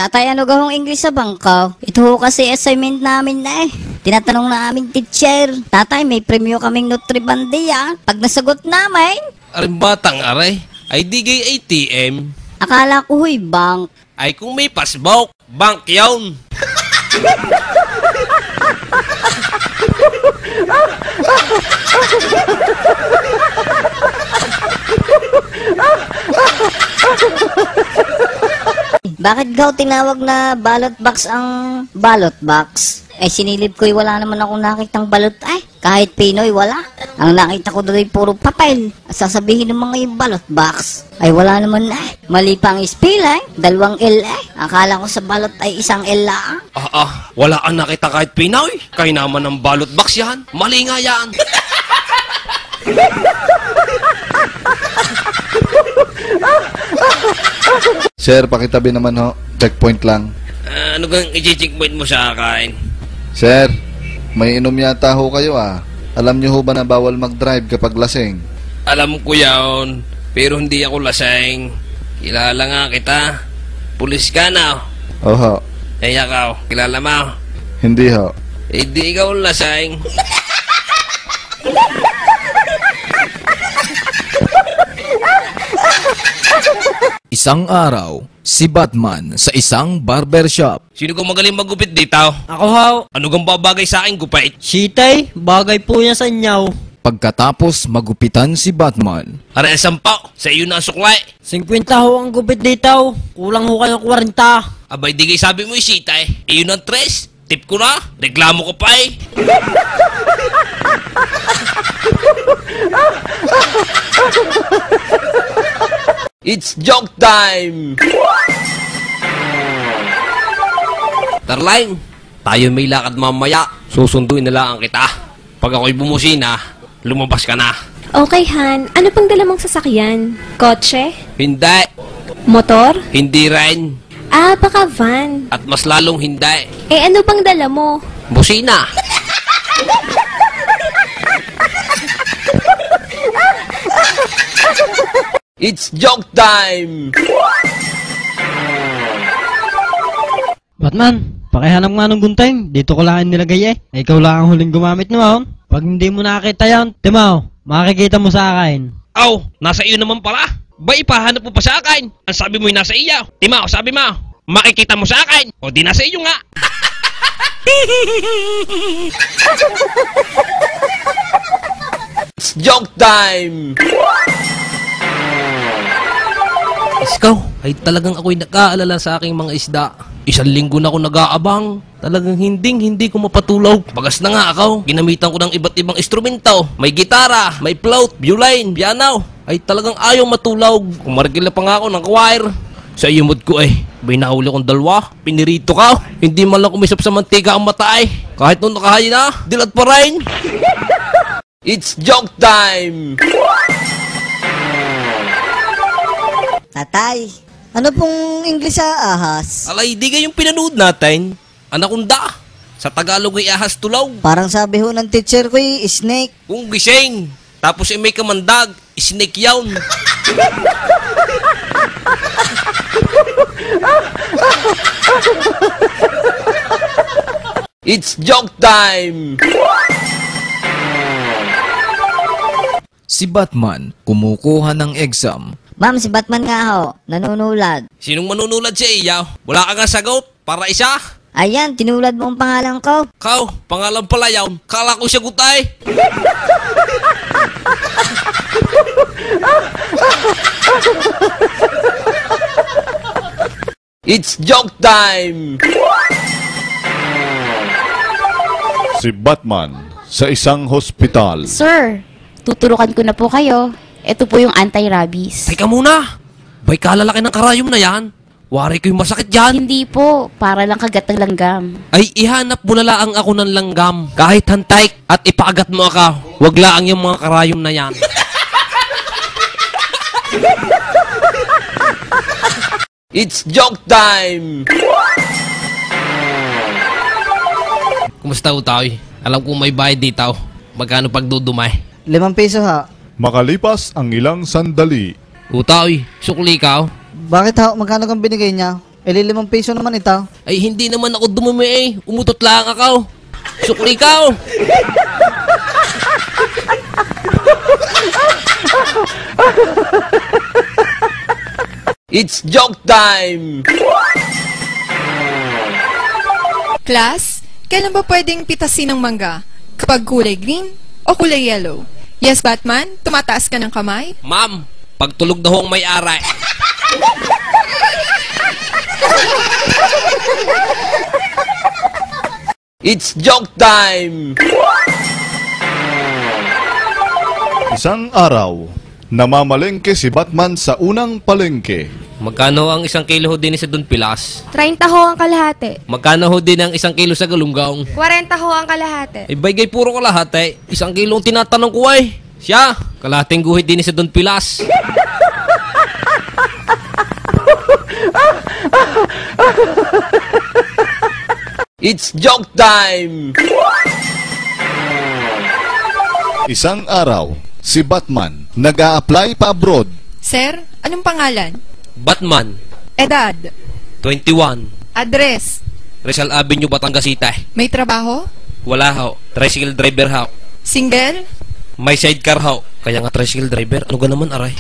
Tatay, ano gawang English sa bangka? Ito ho kasi assignment namin na eh. Tinatanong na aming teacher. Tatay, may premyo kaming Nutribandi ah. Pag nasagot namin. Aring batang aray, ay digay ATM. Akala ko huy, bank. Ay kung may pasbok, bank yun. Bakit gaw tinawag na ballot box ang ballot box? Eh sinilip ko'y wala naman akong nakitang balot ay. Kahit Pinoy wala. Ang nakita ko doon ay puro papel. At sasabihin ng mga yung ballot box. Ay wala naman eh. Mali pa ang spell eh. 2 L eh. Akala ko sa balot ay 1 L lang. Wala kang nakita kahit Pinoy. Kaya naman ang ballot box yan. Mali nga yan. Sir, pakitabi naman ho. Checkpoint lang. Ano kang i-checkpoint mo sa akin? Sir, may inom yata ho kayo ah. Alam niyo ho ba na bawal mag-drive kapag lasing? Alam ko yun, pero hindi ako lasing. Kilala nga kita. Pulis ka na. Oho. Eh ikaw, kilala mo? Hindi ho. Eh di ikaw lasing. Isang araw, si Batman sa isang barbershop. Sino kang magaling magupit dito? Ako haw. Ano kang babagay sa akin gupit? Sitay, bagay po niya sa inyaw. Pagkatapos magupitan si Batman, Aray ang sampaw, sa iyo na ang suklay. 50 ho ang gupit dito. Kulang ho kayo 40. Abay di kayo sabi mo isita eh. Iyon ang tres. Tip ko na. Reklamo ko pa eh. It's joke time! Tarline, tayo may lakad mamaya. Susunduin nila ang kita. Pag ako'y bumusina, lumabas ka na. Okay, Han. Ano pang dala mong sasakyan? Kotse? Hindi. Motor? Hindi rin. Baka van. At mas lalong hindi. Eh, ano pang dala mo? Busina. It's joke time! Batman, pakihanap nga ng gunting. Dito ko lang nilagay eh. Ikaw lang ang huling gumamit naman. Pag hindi mo nakita yan, Timaw, makikita mo sa akin. Aw, nasa iyo naman pala. Ba ipahanap mo pa sa akin? Ang sabi mo nasa iyo. Timaw, sabi mo, makikita mo sa akin. O di nasa iyo nga. It's joke time! Iskaw, ay talagang ako'y nag-aalala sa aking mga isda. 1 linggo na ako nag-aabang. Talagang hindi ko mapatulog. Bagas na nga ako. Ginamitan ko ng iba't ibang instrumento. May gitara, may flute, violin, piano. Ay talagang ayaw matulog. Kumargila pa nga ako ng choir. Sa iyo mood ko eh. May nahuli kong 2. Pinirito ka. Hindi man lang kumisap sa mantika ang mata eh. Kahit nung nakahayin na, dilat pa rin. It's joke time! Tatay, ano pong English sa ahas? Alay, di yung pinanood natin. Anakunda. Sa Tagalog ay ahas tulaw. Parang sabi ho ng teacher ko snake. Kung gising. Tapos may kamandag. Snake yawn. It's joke time! si Batman kumukuha ng exam. Ma'am, si Batman nga ho, nanunulad. Sinong manunulad sa iya? Wala ka nga sagot. Para isa. Ayan, tinulad mo ang pangalan ko. Kau, pangalan pala yawn. Kala ko siya gutay. It's joke time! Si Batman sa isang hospital. Sir, tuturukan ko na po kayo. Ito po yung anti-rabies. Teka muna. Bay kalalaki ng karayom na yan. Wari ko yung masakit yan. Hindi po, para lang kagat ng langgam. Ay ihanap mo na lang ako ng langgam. Kahit hantay at ipaagat mo ako. Wag lang yung mga karayom na yan. It's joke time! Kumusta utay? Alam ko may bayad dito. Magkano pagdudumay? 5 piso ha. Makalipas ang ilang sandali. Utay, sukli ka. Bakit ha? Magkano kang binigay niya? 5 piso naman ito. Ay, hindi naman ako dumumi eh. Umutot lang ako. Sukli ka. It's joke time! Class, kailan ba pwedeng pitasin ng mangga? Kapag kulay green o kulay yellow? Yes, Batman? Tumataas ka ng kamay? Ma'am, pagtulog na ho ang may-ari. It's joke time! Isang araw, namamalengke si Batman sa unang palengke. Magkano ang 1 kilo ho din sa Don Pilas? 30 ho ang kalahati. Magkano ho din ang 1 kilo sa Galunggong? 40 ho ang kalahati. Ay, bagay puro kalahati. 1 kilo ang tinatanong ko ay. Siya, kalahating guhit din sa Don Pilas. It's joke time! Isang araw, si Batman nag-a-apply pa abroad. Sir, anong pangalan? Batman, Edad? 21. Address? Rizal Avenue, Batangas City. May trabaho? Wala ho. Tricycle driver ho. Single? May sidecar ho. Kaya nga tricycle driver. Ano ga naman, aray?